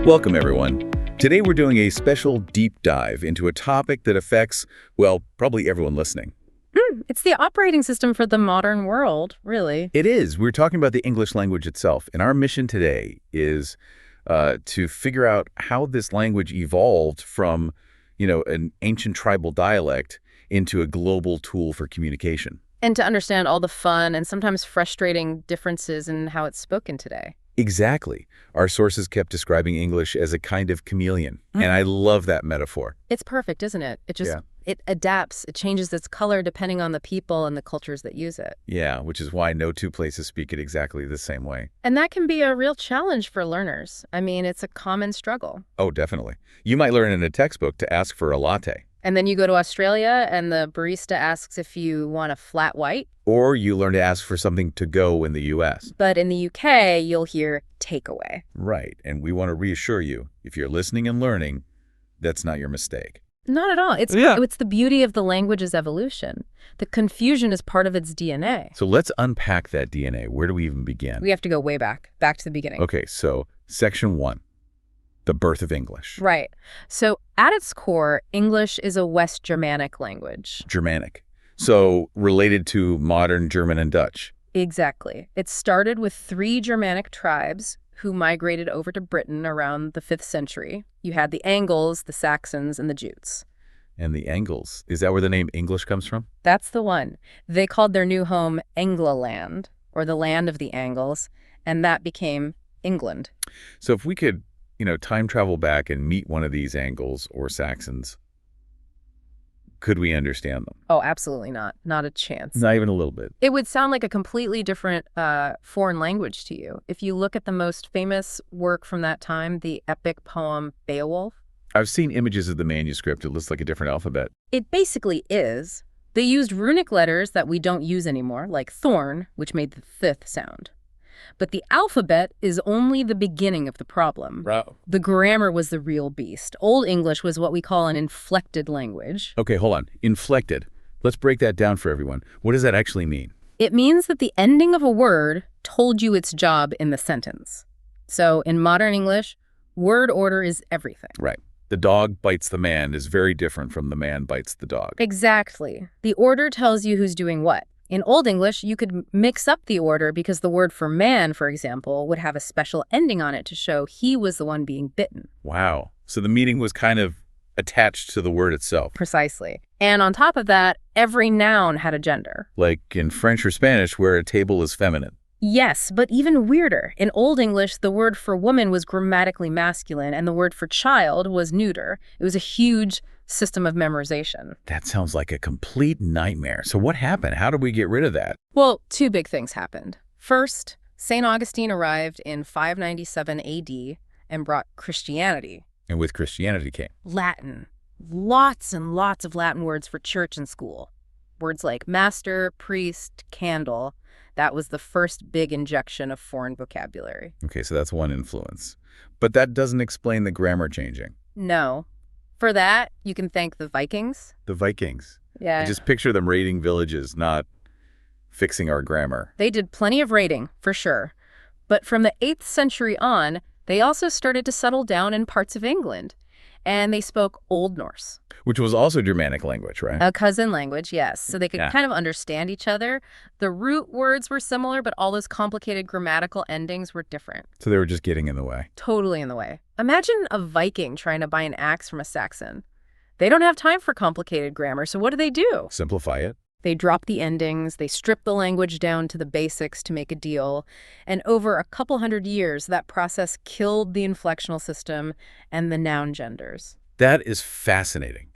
Welcome, everyone. Today we're doing a special deep dive into a topic that affects, well, probably everyone listening. It's the operating system for the modern world, really. It is. We're talking about the English language itself, and our mission today is to figure out how this language evolved from, an ancient tribal dialect into a global tool for communication. And to understand all the fun and sometimes frustrating differences in how it's spoken today. Exactly. Our sources kept describing English as a kind of chameleon, and I love that metaphor. It's perfect, isn't it? It adapts, it changes its color depending on the people and the cultures that use it. Yeah, which is why no two places speak it exactly the same way. And that can be a real challenge for learners. I mean, it's a common struggle. Oh, definitely. You might learn in a textbook to ask for a latte. And then you go to Australia and the barista asks if you want a flat white. Or you learn to ask for something to go in the U.S. But in the UK, you'll hear takeaway. Right, and we want to reassure you, if you're listening and learning, that's not your mistake. Not at all. It's the beauty of the language's evolution. The confusion is part of its DNA. So let's unpack that DNA. Where do we even begin? We have to go way back to the beginning. Okay, so section 1, the birth of English. Right. So at its core, English is a West Germanic language. Germanic. So related to modern German and Dutch. Exactly. It started with 3 Germanic tribes who migrated over to Britain around the 5th century. You had the Angles, the Saxons, and the Jutes. And the Angles, is that where the name English comes from? That's the one. They called their new home Englaland, or the land of the Angles, and that became England. So if we could, time travel back and meet one of these Angles or Saxons, could we understand them? Oh, absolutely not. Not a chance. Not even a little bit. It would sound like a completely different foreign language to you. If you look at the most famous work from that time, the epic poem Beowulf. I've seen images of the manuscript. It looks like a different alphabet. It basically is. They used runic letters that we don't use anymore, like thorn, which made the th sound. But the alphabet is only the beginning of the problem. Wow. The grammar was the real beast. Old English was what we call an inflected language. Okay, hold on. Inflected. Let's break that down for everyone. What does that actually mean? It means that the ending of a word told you its job in the sentence. So in modern English, word order is everything. Right. The dog bites the man is very different from the man bites the dog. Exactly. The order tells you who's doing what. In Old English, you could mix up the order because the word for man, for example, would have a special ending on it to show he was the one being bitten. Wow. So the meaning was kind of attached to the word itself. Precisely. And on top of that, every noun had a gender. Like in French or Spanish, where a table is feminine. Yes, but even weirder. In Old English, the word for woman was grammatically masculine, and the word for child was neuter. It was a huge system of memorization. That sounds like a complete nightmare. So what happened? How did we get rid of that? Well, 2 big things happened. First, St. Augustine arrived in 597 AD and brought Christianity. And with Christianity came Latin. Lots and lots of Latin words for church and school. Words like master, priest, candle. That was the first big injection of foreign vocabulary. Okay, so that's one influence. But that doesn't explain the grammar changing. No. For that, you can thank the Vikings. The Vikings. Yeah. I just picture them raiding villages, not fixing our grammar. They did plenty of raiding, for sure. But from the 8th century on, they also started to settle down in parts of England. And they spoke Old Norse. Which was also Germanic language, right? A cousin language, yes. So they could kind of understand each other. The root words were similar, but all those complicated grammatical endings were different. So they were just getting in the way. Totally in the way. Imagine a Viking trying to buy an axe from a Saxon. They don't have time for complicated grammar, so what do? Simplify it. They drop the endings, they strip the language down to the basics to make a deal, and over a couple hundred years, that process killed the inflectional system and the noun genders. That is fascinating.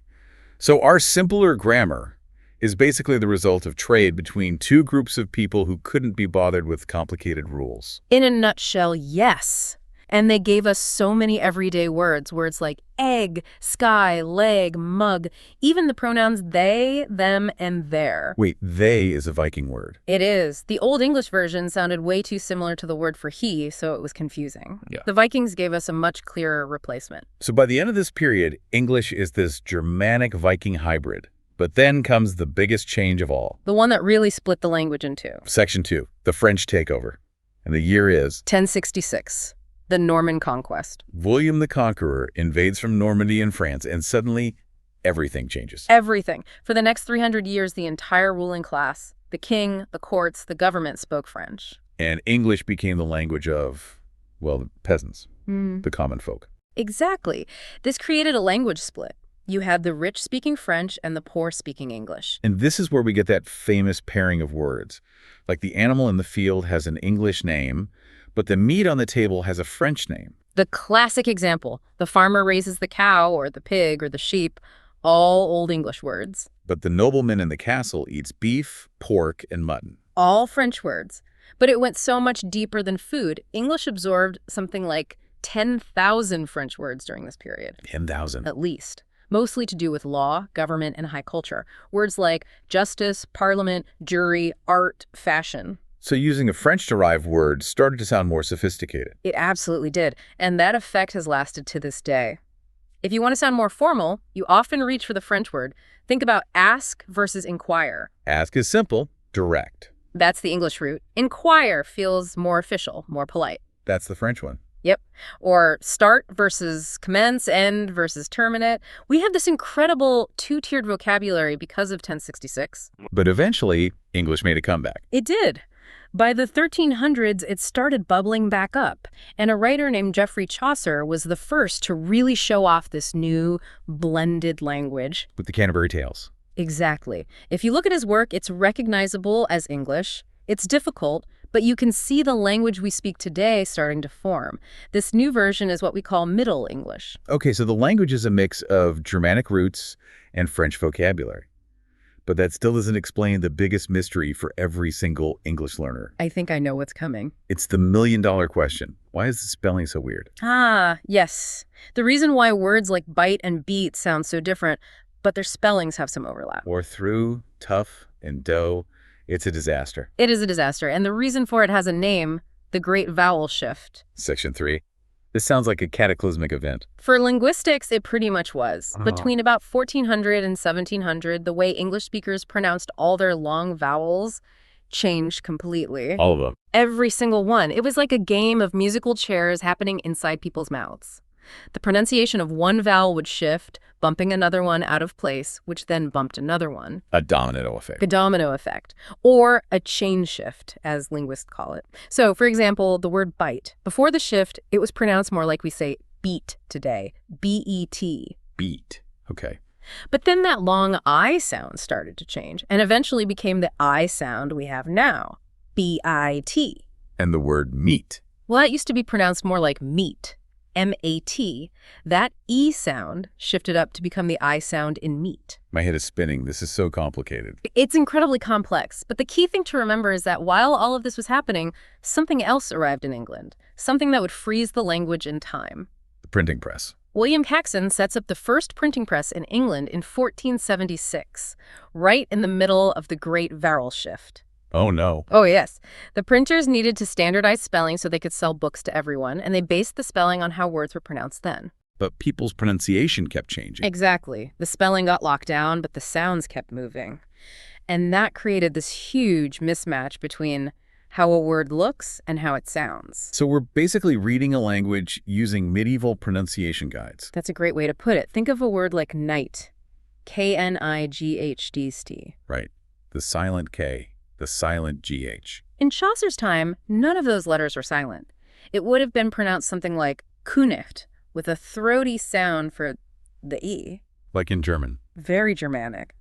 So our simpler grammar is basically the result of trade between 2 groups of people who couldn't be bothered with complicated rules. In a nutshell, yes. And they gave us so many everyday words like egg, sky, leg, mug, even the pronouns they, them, and their. Wait, they is a Viking word. It is. The Old English version sounded way too similar to the word for he, so it was confusing. Yeah. The Vikings gave us a much clearer replacement. So by the end of this period, English is this Germanic Viking hybrid. But then comes the biggest change of all. The one that really split the language in two. Section 2, the French takeover. And the year is 1066. The Norman Conquest. William the Conqueror invades from Normandy in France, and suddenly everything changes. Everything. For the next 300 years, the entire ruling class, the king, the courts, the government spoke French. And English became the language of, well, the peasants, the common folk. Exactly. This created a language split. You had the rich speaking French and the poor speaking English. And this is where we get that famous pairing of words. Like the animal in the field has an English name, but the meat on the table has a French name. The classic example, the farmer raises the cow or the pig or the sheep, all Old English words. But the nobleman in the castle eats beef, pork, and mutton. All French words. But it went so much deeper than food. English absorbed something like 10,000 French words during this period. 10,000. At least. Mostly to do with law, government, and high culture. Words like justice, parliament, jury, art, fashion. So using a French-derived word started to sound more sophisticated. It absolutely did. And that effect has lasted to this day. If you want to sound more formal, you often reach for the French word. Think about ask versus inquire. Ask is simple, direct. That's the English root. Inquire feels more official, more polite. That's the French one. Yep. Or start versus commence, end versus terminate. We have this incredible two-tiered vocabulary because of 1066. But eventually, English made a comeback. It did. By the 1300s, it started bubbling back up, and a writer named Geoffrey Chaucer was the first to really show off this new, blended language. With the Canterbury Tales. Exactly. If you look at his work, it's recognizable as English. It's difficult, but you can see the language we speak today starting to form. This new version is what we call Middle English. Okay, so the language is a mix of Germanic roots and French vocabulary. But that still doesn't explain the biggest mystery for every single English learner. I think I know what's coming. It's the million-dollar question. Why is the spelling so weird? Ah, yes. The reason why words like bite and beat sound so different, but their spellings have some overlap. Or through, tough, and dough. It's a disaster. It is a disaster, and the reason for it has a name, the Great Vowel Shift. Section 3. This sounds like a cataclysmic event. For linguistics, it pretty much was. Between about 1400 and 1700, the way English speakers pronounced all their long vowels changed completely. All of them. Every single one. It was like a game of musical chairs happening inside people's mouths. The pronunciation of one vowel would shift, bumping another one out of place, which then bumped another one. A domino effect. A domino effect. Or a chain shift, as linguists call it. So, for example, the word bite. Before the shift, it was pronounced more like we say beat today. B-E-T. Beat. Okay. But then that long I sound started to change, and eventually became the I sound we have now. B-I-T. And the word meat. Well, that used to be pronounced more like meat. M-A-T. That E sound shifted up to become the I sound in meat. My head is spinning. This is so complicated. It's incredibly complex, but the key thing to remember is that while all of this was happening, something else arrived in England, something that would freeze the language in time. The printing press. William Caxton sets up the first printing press in England in 1476, right in the middle of the Great Vowel Shift. Oh, no. Oh, yes. The printers needed to standardize spelling so they could sell books to everyone, and they based the spelling on how words were pronounced then. But people's pronunciation kept changing. Exactly. The spelling got locked down, but the sounds kept moving. And that created this huge mismatch between how a word looks and how it sounds. So we're basically reading a language using medieval pronunciation guides. That's a great way to put it. Think of a word like knight. K-N-I-G-H-D-S-T. Right. The silent K. The silent GH. In Chaucer's time, none of those letters were silent. It would have been pronounced something like Kunicht, with a throaty sound for the E. Like in German. Very Germanic.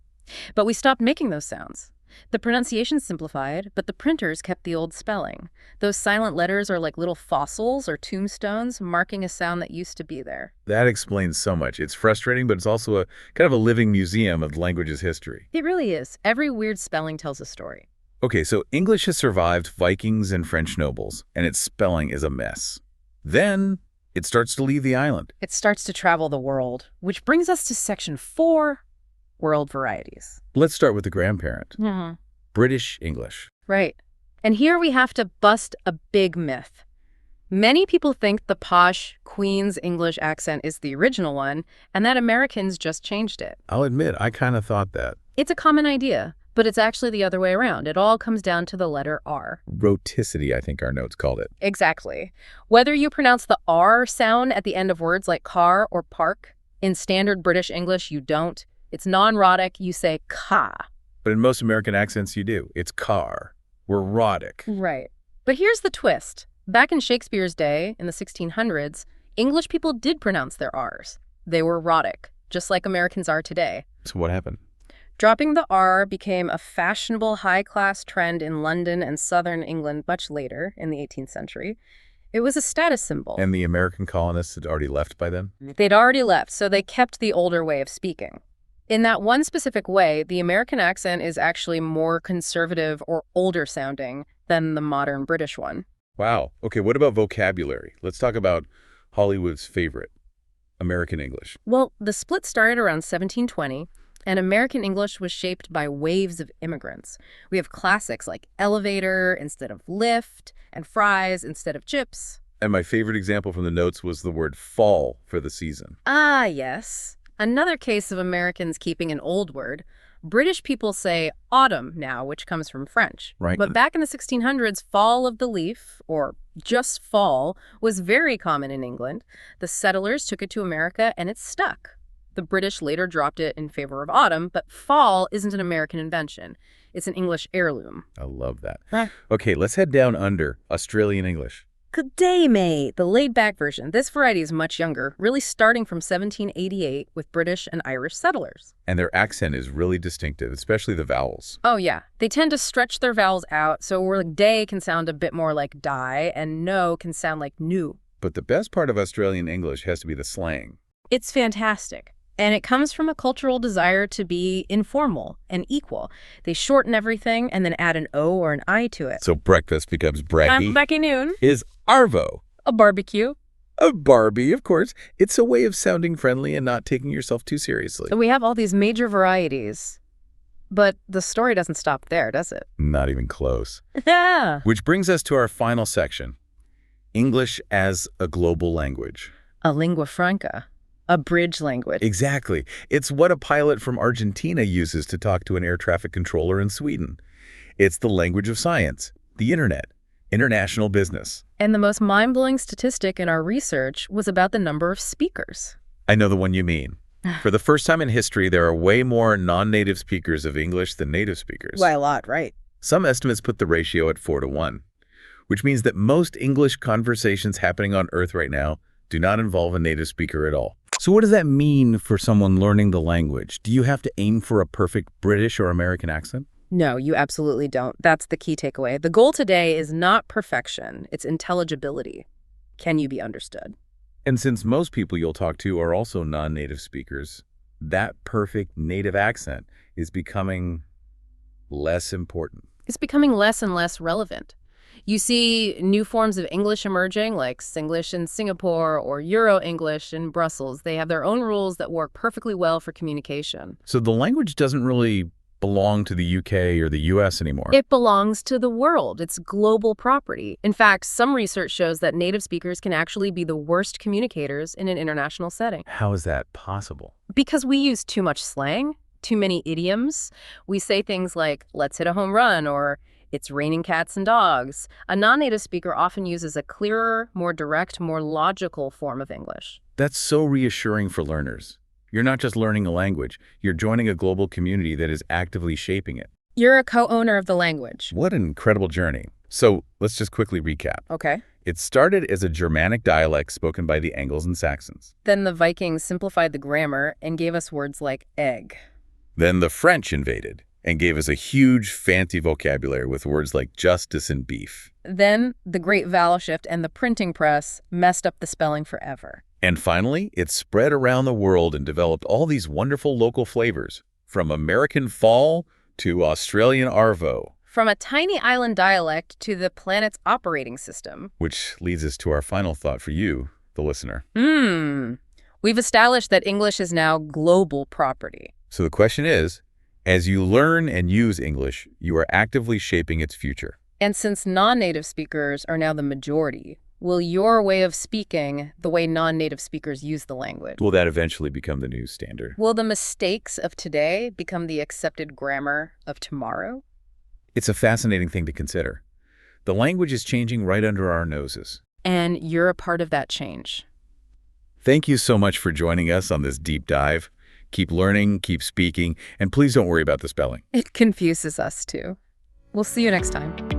But we stopped making those sounds. The pronunciation simplified, but the printers kept the old spelling. Those silent letters are like little fossils or tombstones marking a sound that used to be there. That explains so much. It's frustrating, but it's also a kind of a living museum of the language's history. It really is. Every weird spelling tells a story. Okay, so English has survived Vikings and French nobles, and its spelling is a mess. Then it starts to leave the island. It starts to travel the world, which brings us to section 4, world varieties. Let's start with the grandparent. Mm-hmm. British English. Right. And here we have to bust a big myth. Many people think the posh Queen's English accent is the original one, and that Americans just changed it. I'll admit, I kind of thought that. It's a common idea, But it's actually the other way around. It all comes down to the letter R. Roticity, I think our notes called it. Exactly. Whether you pronounce the R sound at the end of words like car or park, in standard British English, you don't. It's non-rhotic, you say ka. But in most American accents, you do. It's car. We're rhotic. Right. But here's the twist. Back in Shakespeare's day, in the 1600s, English people did pronounce their R's. They were rhotic, just like Americans are today. So what happened? Dropping the R became a fashionable high-class trend in London and southern England much later, in the 18th century. It was a status symbol. And the American colonists had already left by then? They'd already left, so they kept the older way of speaking. In that one specific way, the American accent is actually more conservative or older sounding than the modern British one. Wow. Okay, what about vocabulary? Let's talk about Hollywood's favorite, American English. Well, the split started around 1720, and American English was shaped by waves of immigrants. We have classics like elevator instead of lift, and fries instead of chips. And my favorite example from the notes was the word fall for the season. Ah, yes. Another case of Americans keeping an old word. British people say autumn now, which comes from French. Right. But back in the 1600s, fall of the leaf, or just fall, was very common in England. The settlers took it to America, and it stuck. The British later dropped it in favor of autumn, but fall isn't an American invention. It's an English heirloom. I love that. Okay, let's head down under Australian English. Good day, mate. The laid-back version. This variety is much younger, really starting from 1788 with British and Irish settlers. And their accent is really distinctive, especially the vowels. Oh, yeah. They tend to stretch their vowels out, so where like day can sound a bit more like die, and no can sound like new. But the best part of Australian English has to be the slang. It's fantastic. And it comes from a cultural desire to be informal and equal. They shorten everything and then add an O or an I to it. So breakfast becomes brekkie. Becky Noon. Is arvo. A barbecue. A Barbie, of course. It's a way of sounding friendly and not taking yourself too seriously. So we have all these major varieties. But the story doesn't stop there, does it? Not even close. Yeah. Which brings us to our final section. English as a global language. A lingua franca. A bridge language. Exactly. It's what a pilot from Argentina uses to talk to an air traffic controller in Sweden. It's the language of science, the internet, international business. And the most mind-blowing statistic in our research was about the number of speakers. I know the one you mean. For the first time in history, there are way more non-native speakers of English than native speakers. Why, a lot, right? Some estimates put the ratio at 4-to-1, which means that most English conversations happening on Earth right now do not involve a native speaker at all. So what does that mean for someone learning the language? Do you have to aim for a perfect British or American accent? No, you absolutely don't. That's the key takeaway. The goal today is not perfection, it's intelligibility. Can you be understood? And since most people you'll talk to are also non-native speakers, that perfect native accent is becoming less important. It's becoming less and less relevant. You see new forms of English emerging, like Singlish in Singapore or Euro-English in Brussels. They have their own rules that work perfectly well for communication. So the language doesn't really belong to the UK or the US anymore. It belongs to the world. It's global property. In fact, some research shows that native speakers can actually be the worst communicators in an international setting. How is that possible? Because we use too much slang, too many idioms. We say things like, let's hit a home run, or it's raining cats and dogs. A non-native speaker often uses a clearer, more direct, more logical form of English. That's so reassuring for learners. You're not just learning a language, you're joining a global community that is actively shaping it. You're a co-owner of the language. What an incredible journey. So let's just quickly recap. Okay. It started as a Germanic dialect spoken by the Angles and Saxons. Then the Vikings simplified the grammar and gave us words like egg. Then the French invaded and gave us a huge, fancy vocabulary with words like justice and beef. Then the Great Vowel Shift and the printing press messed up the spelling forever. And finally, it spread around the world and developed all these wonderful local flavors, from American fall to Australian arvo. From a tiny island dialect to the planet's operating system. Which leads us to our final thought for you, the listener. We've established that English is now global property. So the question is, as you learn and use English, you are actively shaping its future. And since non-native speakers are now the majority, Will your way of speaking the way non-native speakers use the language? Will that eventually become the new standard? Will the mistakes of today become the accepted grammar of tomorrow? It's a fascinating thing to consider. The language is changing right under our noses. And you're a part of that change. Thank you so much for joining us on this deep dive. Keep learning, keep speaking, and please don't worry about the spelling. It confuses us too. We'll see you next time.